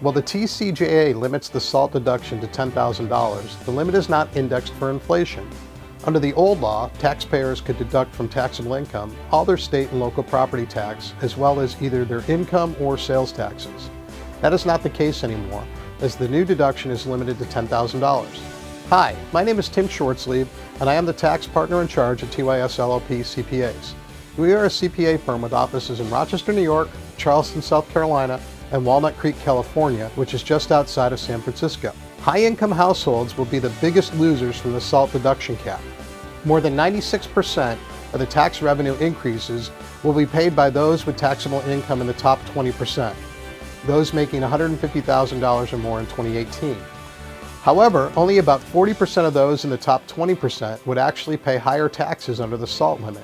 While the TCJA limits the SALT deduction to $10,000, the limit is not indexed for inflation. Under the old law, taxpayers could deduct from taxable income all their state and local property tax, as well as either their income or sales taxes. That is not the case anymore, as the new deduction is limited to $10,000. Hi, my name is Tim Shortsleeve, and I am the tax partner in charge at Tys LLP CPAs. We are a CPA firm with offices in Rochester, New York, Charleston, South Carolina, and Walnut Creek, California, which is just outside of San Francisco. High-income households will be the biggest losers from the SALT deduction cap. More than 96% of the tax revenue increases will be paid by those with taxable income in the top 20%, those making $150,000 or more in 2018. However, only about 40% of those in the top 20% would actually pay higher taxes under the SALT limit.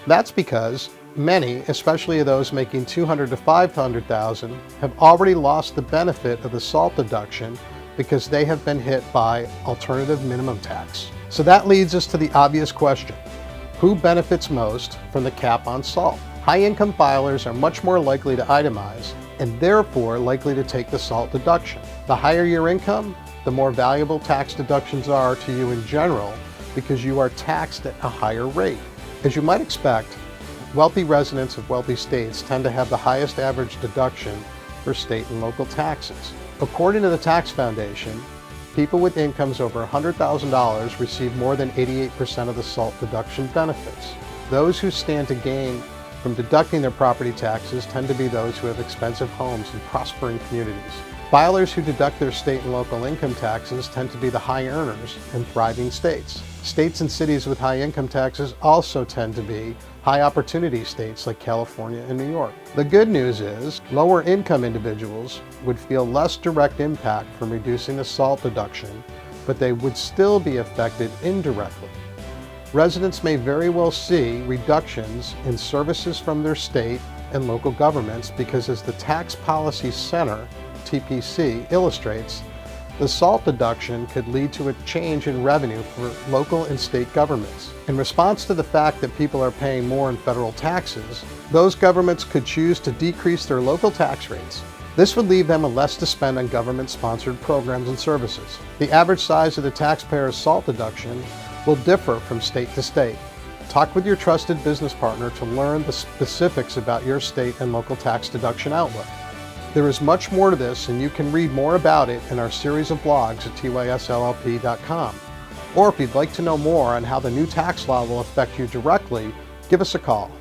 That's because many, especially those making $200,000 to $500,000, have already lost the benefit of the SALT deduction because they have been hit by alternative minimum tax. So that leads us to the obvious question: who benefits most from the cap on SALT? High-income filers are much more likely to itemize and therefore likely to take the SALT deduction. The higher your income, the more valuable tax deductions are to you in general because you are taxed at a higher rate. As you might expect, wealthy residents of wealthy states tend to have the highest average deduction for state and local taxes. According to the Tax Foundation, people with incomes over $100,000 receive more than 88% of the SALT deduction benefits. Those who stand to gain from deducting their property taxes tend to be those who have expensive homes in prospering communities. Filers who deduct their state and local income taxes tend to be the high earners in thriving states. States and cities with high income taxes also tend to be high opportunity states like California and New York. The good news is lower income individuals would feel less direct impact from reducing the SALT deduction, but they would still be affected indirectly. Residents may very well see reductions in services from their state and local governments because, as the Tax Policy Center, TPC, illustrates, the SALT deduction could lead to a change in revenue for local and state governments. In response to the fact that people are paying more in federal taxes, those governments could choose to decrease their local tax rates. This would leave them with less to spend on government-sponsored programs and services. The average size of the taxpayer's SALT deduction will differ from state to state. Talk with your trusted business partner to learn the specifics about your state and local tax deduction outlook. There is much more to this, and you can read more about it in our series of blogs at tysllp.com. Or if you'd like to know more on how the new tax law will affect you directly, give us a call.